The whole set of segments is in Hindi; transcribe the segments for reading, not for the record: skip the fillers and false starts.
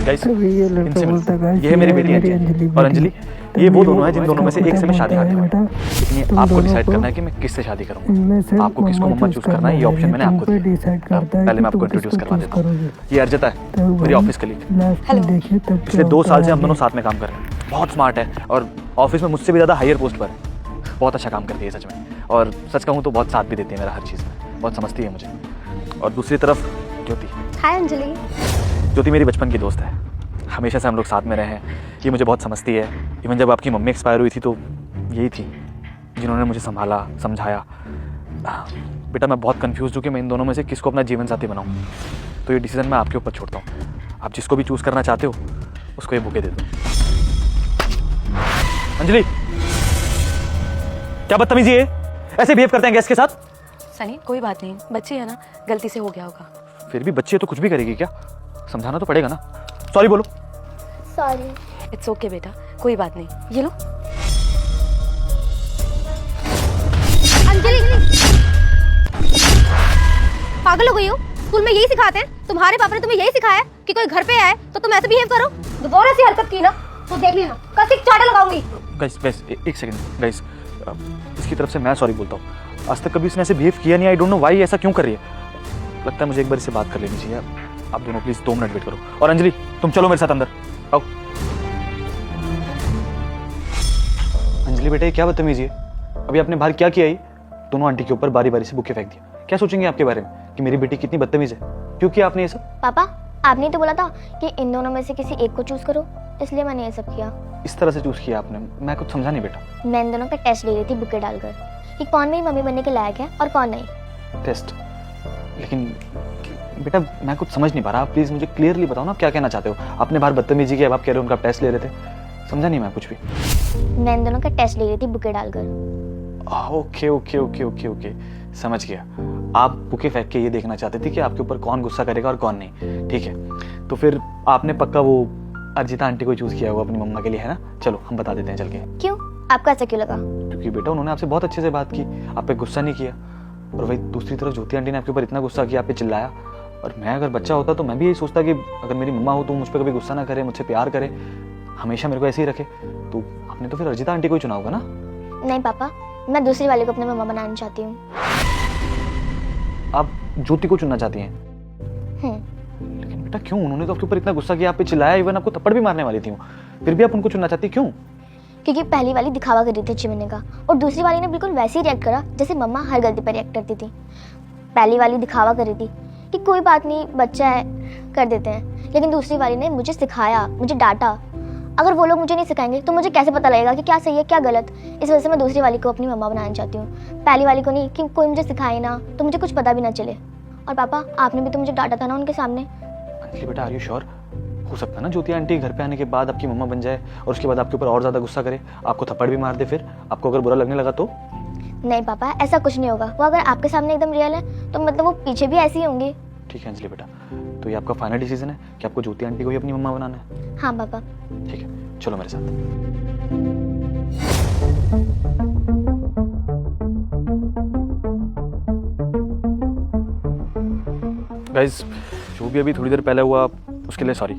गाइस ये लड़का बोलता है ये है मेरी बेटी अंजलि और अंजलि ये वो दोनों हैं जिन दोनों में से एक से मैं शादी करने वाला हूं। लेकिन ये आपको डिसाइड करना है कि मैं किससे शादी करूंगा। आपको किसको मम्मा चूज करना है, ये ऑप्शन मैंने आपको दिया। पहले मैं आपको इंट्रोड्यूस करवा देता हूँ। ये अर्जिता है, मेरी ऑफिस कलीग। हेलो। पिछले 2 साल से हम दोनों साथ में काम कर रहे हैं। बहुत स्मार्ट है और ऑफिस में मुझसे भी ज़्यादा हायर पोस्ट पर है। बहुत अच्छा काम करती है सच में, और सच कहूँ तो बहुत साथ भी देती है मेरा हर चीज़ में, बहुत समझती है मुझे। और दूसरी तरफ ज्योति। हाय अंजलि। ज्योति मेरी बचपन की दोस्त है, हमेशा से हम लोग साथ में रहे हैं। ये मुझे बहुत समझती है। इवन जब आपकी मम्मी एक्सपायर हुई थी तो यही थी जिन्होंने मुझे संभाला, समझाया। बेटा मैं बहुत कंफ्यूज हूँ कि मैं इन दोनों में से किसको अपना जीवन साथी बनाऊँ, तो ये डिसीजन मैं आपके ऊपर छोड़ता हूँ। आप जिसको भी चूज़ करना चाहते हो उसको ये बुके दे दो। अंजलि क्या बदतमीजी है, ऐसे बिहेव करते हैं गेस्ट के साथ? सनी कोई बात नहीं, बच्ची है ना, गलती से हो गया होगा। फिर भी बच्ची है तो कुछ भी करेगी क्या? समझाना तो पड़ेगा ना। सॉरी बोलो। सॉरी। इट्स ओके बेटा, कोई बात नहीं। ये लो। अंजलि पागल हो गई हो? स्कूल में यही सिखाते हैं? तुम्हारे पापा ने तुम्हें यही सिखाया कि कोई घर पे आए तो तुम ऐसे बिहेव करो? दोबारा ऐसी हरकत की ना तो देख लेना कसी चाटा लगाऊंगी। गाइस एक सेकंड गाइस, इसकी तरफ से मैं सॉरी बोलता हूँ। आज तक कभी इसने ऐसे बिहेव किया नहीं। आई डोंट नो व्हाई ऐसा क्यों कर रही है। लगता है मुझे एक बार इससे बात कर लेनी चाहिए। आप दोनों प्लीज 2 मिनट वेट करो। और अंजलि तुम चलो मेरे साथ अंदर आओ। अंजलि बेटा ये क्या बदतमीजी है? अभी आपने बाहर क्या किया? दोनों आंटी के ऊपर बारी बारी से बुके फेंक दिया। क्या सोचेंगे आपके बारे में कि मेरी बेटी कितनी बदतमीज है? क्यों किया आपने ये सब? पापा आपने तो बोला था कि इन दोनों में से किसी एक को चूज करो, इसलिए मैंने ये सब किया। इस तरह से चूज किया आपने? मैं कुछ समझा नहीं बेटा। मैं इन दोनों का टेस्ट ले रही थी बुके डालकर कि कौन मेरी मम्मी बनने के लायक है और कौन नहीं। टेस्ट? लेकिन बेटा मैं कुछ समझ नहीं पा रहा। आप प्लीज मुझे क्लियरली बताओ ना आप क्या कहना चाहते हो। आपने बाहर बदतमीजी की, अब आप कह रहे हो उनका टेस्ट ले रहे थे। समझा नहीं मैं कुछ भी। मैं इन दोनों का टेस्ट ले रही थी बुके डालकर। Okay okay okay okay okay समझ गया। आप बुके फेंक के ये देखना चाहते थे कि आपके ऊपर कौन गुस्सा करेगा और कौन नहीं। ठीक है, तो फिर आपने पक्का वो अर्जिता आंटी को चूज किया होगा अपनी मम्मा के लिए, है ना? चलो हम बता देते हैं चल के। क्यों, आपको ऐसा क्यों लगा? क्योंकि बेटा उन्होंने आपसे बहुत अच्छे से बात की, आप पे गुस्सा नहीं किया। और वही दूसरी तरफ ज्योति आंटी ने आपके ऊपर इतना गुस्सा किया, आप पे चिल्लाया। और मैं अगर बच्चा होता तो मैं भी यही सोचता कि अगर मेरी मम्मा हो तो मुझ पर कभी गुस्सा ना करे, मुझसे प्यार करे, हमेशा मेरे को ऐसे ही रखे। तो आपने तो फिर अर्जिता आंटी को ही चुना होगा ना? नहीं पापा, मैं दूसरी वाले को अपनी मम्मा बनाना चाहती हूँ। आप ज्योति को चुनना चाहती हैं? लेकिन बेटा क्यों? उन्होंने तो आपके ऊपर इतना गुस्सा किया, आप पे चिल्लाया, इवन आपको थप्पड़ भी मारने वाली थी वो, फिर भी आप उनको चुनना चाहती क्यों? क्योंकि पहली वाली दिखावा कर रही थी अच्छी बनने का, और दूसरी वाली ने बिल्कुल वैसे ही रिएक्ट करा जैसे मम्मा हर गलती पर रिएक्ट करती थी। पहली वाली दिखावा कर रही थी कि कोई बात नहीं, बच्चा है, कर देते हैं। लेकिन दूसरी वाली ने मुझे सिखाया, मुझे डांटा। अगर वो लोग मुझे नहीं सिखाएंगे तो मुझे कैसे पता लगेगा कि क्या सही है क्या गलत? इस वजह से मैं दूसरी वाली को अपनी मम्मा बनाना चाहती हूँ, पहली वाली को नहीं, कि कोई मुझे सिखाए ना तो मुझे कुछ पता भी ना चले। और पापा आपने भी तो मुझे डांटा था ना उनके सामने। अंजलि बेटा आर यू श्योर? हो सकता है ना ज्योति आंटी घर पे आने के बाद आपकी मम्मा बन जाए और उसके बाद आपके ऊपर और ज्यादा गुस्सा करे, आपको थप्पड़ भी मार दे, फिर आपको अगर बुरा लगने लगा तो? नहीं पापा ऐसा कुछ नहीं होगा। वो अगर आपके सामने एकदम रियल है तो मतलब वो पीछे भी ऐसी ही होंगी। ठीक है अंजलि बेटा, तो ये आपका फाइनल डिसीजन है कि आपको ज्योति आंटी को ही अपनी मम्मा बनाना है? हाँ पापा। ठीक है चलो मेरे साथ। गाइस जो भी अभी थोड़ी देर पहले हुआ उसके लिए सॉरी।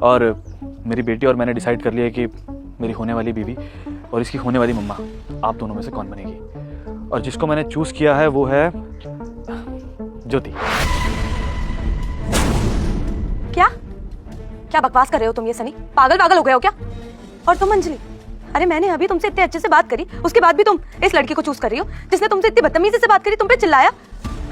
और मेरी बेटी और मैंने डिसाइड कर लिया है कि मेरी होने वाली बीवी और इसकी होने वाली मम्मा आप दोनों में से कौन बनेगी। और जिसको मैंने चूज किया है वो है ज्योति। क्या क्या बकवास कर रहे हो तुम ये सनी? पागल हो गए हो क्या? और तुम अंजलि, अरे मैंने अभी तुमसे इतने अच्छे से बात करी, उसके बाद भी तुम इस लड़की को चूज कर रही हो जिसने तुमसे इतनी बदतमीजी से बात करी, तुम पे चिल्लाया।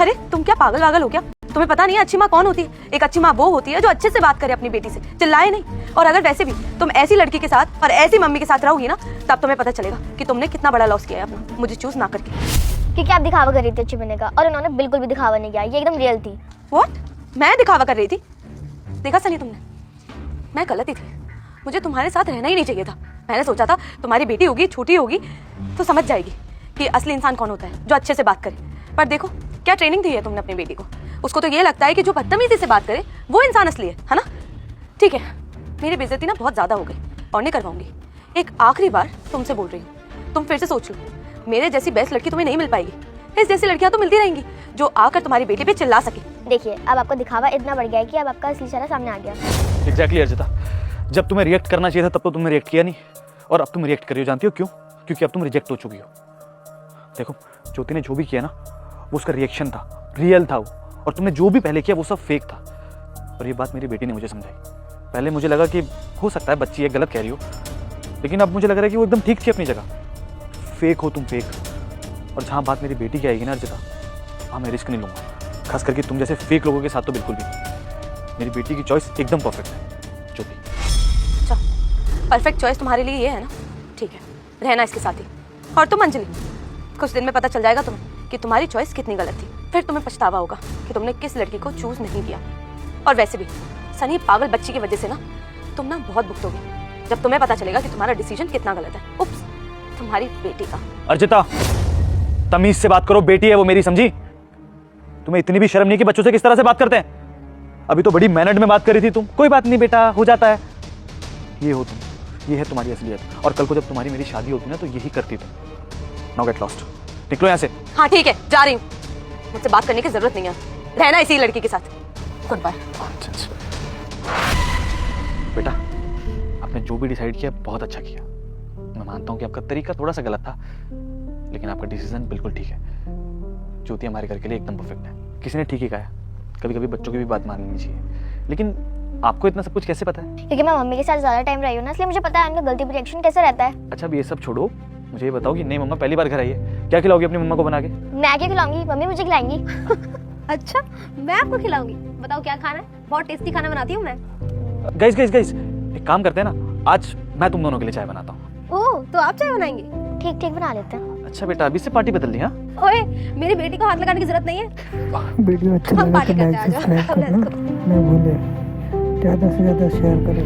अरे तुम क्या पागल हो क्या? तुम्हें पता नहीं है अच्छी माँ कौन होती है? एक अच्छी माँ वो होती है जो अच्छे से बात करे अपनी बेटी से, चिल्लाए नहीं। और अगर वैसे भी तुम ऐसी लड़की के साथ और ऐसी मम्मी के साथ रहोगी ना, तब तुम्हें पता चलेगा कि तुमने कितना बड़ा लॉस किया है अपना, मुझे चूज ना करके। क्योंकि आप दिखावा कर रही थी अच्छी बनने का, और उन्होंने बिल्कुल भी दिखावा नहीं किया, ये एकदम रियल थी। व्हाट? मैं दिखावा कर रही थी? देखा सनी तुमने, मैं गलत ही थी, मुझे तुम्हारे साथ रहना ही नहीं चाहिए था। मैंने सोचा था तुम्हारी बेटी होगी, छोटी होगी तो समझ जाएगी कि असली इंसान कौन होता है, जो अच्छे से बात करे। पर देखो क्या ट्रेनिंग दी है तुमने अपनी बेटी को। उसको तो ये लगता है कि जो बदतमीजी से बात करे वो इंसान असली है ना? ठीक है, मेरी बेइज्जती ना बहुत ज्यादा हो गई और नहीं करवाऊंगी। एक आखिरी बार तुमसे बोल रही हूँ, तुम फिर से सोच लो, मेरे जैसी बेस्ट लड़की तुम्हें नहीं मिल पाएगी। इस जैसी लड़कियां तो मिलती रहेंगी जो आकर तुम्हारी बेटी पे चिल्ला सके। देखिए अब आपका दिखावा इतना बढ़ गया है कि अब आपका असली चेहरा सामने आ गया। एग्जैक्टली अर्जिता, जब तुम्हें रिएक्ट करना चाहिए था तब तो तुमने रिएक्ट किया नहीं, और अब तुम रिएक्ट कर रही हो। जानती हो क्यों? क्योंकि अब तुम रिजेक्ट हो चुकी हो। देखो, ज्योति ने जो भी किया ना वो उसका रिएक्शन था, रियल था वो, और तुमने जो भी पहले किया वो सब फेक था। और ये बात मेरी बेटी ने मुझे समझाई। पहले मुझे लगा कि हो सकता है बच्ची एक गलत कह रही हो, लेकिन अब मुझे लग रहा है कि वो एकदम ठीक थी अपनी जगह। फेक हो तुम, फेक। और जहाँ बात मेरी बेटी की आएगी ना अर्जिता, वहाँ मैं रिस्क नहीं लूँगा, खास करके तुम जैसे फेक लोगों के साथ तो बिल्कुल भी नहीं। मेरी बेटी की चॉइस एकदम परफेक्ट है ज्योति। अच्छा, परफेक्ट चॉइस तुम्हारे लिए ये है ना? ठीक है, रहना इसके साथ ही। और तुम अंजलि, कुछ दिन में पता चल जाएगा तुम्हें कि तुम्हारी चॉइस कितनी गलत थी। फिर तुम्हें पछतावा होगा कि तुमने किस लड़की को चूज नहीं किया। और वैसे भी सनी पागल बच्ची की वजह से ना तुम ना बहुत भुगतोगे जब तुम्हें पता चलेगा कि तुम्हारा डिसीजन कितना गलत है। उप्स, तुम्हारी बेटी का। अर्जिता, तमीज से बात करो, बेटी है वो मेरी, समझी? तुम्हें इतनी भी शर्म नहीं कि बच्चों से किस तरह से बात करते हैं? अभी तो बड़ी मैनर्ड में बात कर रही थी तुम। कोई बात नहीं बेटा, हो जाता है। ये हो तुम, ये है तुम्हारी असलियत। और कल को जब तुम्हारी मेरी शादी होती ना तो यही करती तुम। नाउ गेट लॉस्ट, निकलो यहाँ से। हाँ ठीक है, जा रही हूँ। मुझसे बात करने की जरूरत नहीं है, रहना इसी लड़की के साथ। Good bye. बेटा, आपने जो भी डिसाइड किया बहुत अच्छा किया। मैं मानता हूँ कि आपका तरीका थोड़ा सा गलत था, लेकिन आपका डिसीजन बिल्कुल ठीक है। ज्योति हमारे घर के लिए एकदम परफेक्ट है। किसी ने ठीक ही कहा, कभी कभी बच्चों की भी बात माननी चाहिए। लेकिन आपको इतना सब कुछ कैसे पता है? क्योंकि मैं मम्मी के साथ ज़्यादा टाइम रही हूँ ना, इसलिए मुझे पता है उनका गलती पर रिएक्शन कैसे रहता है। अच्छा, अब ये सब छोड़ो, मुझे ये बताओ कि नई मम्मा पहली बार घर आई है, क्या खिलाओगी अपनी मम्मा को बना के? मैं क्या खिलाऊंगी, मम्मी मुझे खिलाएंगी। अच्छा, मैं आपको खिलाऊंगी? बताओ क्या खाना है? बहुत टेस्टी खाना बनाती हूँ मैं। गाइस गाइस गाइस, एक काम करते हैं ना, आज मैं तुम दोनों के लिए चाय बनाता हूँ। ओह, तो आप चाय बनाएंगे? ठीक ठीक बना लेते हैं। अच्छा बेटा, अभी से पार्टी बदल दी? हाँ ओए, मेरी बेटी को हाथ लगाने की जरूरत नहीं है। वीडियो अच्छा हम लगा पार्टी तो करते लाइक हैं, आ जाओ। सब्सक्राइब करना ना भूलें, ज़्यादा से ज़्यादा शेयर करें।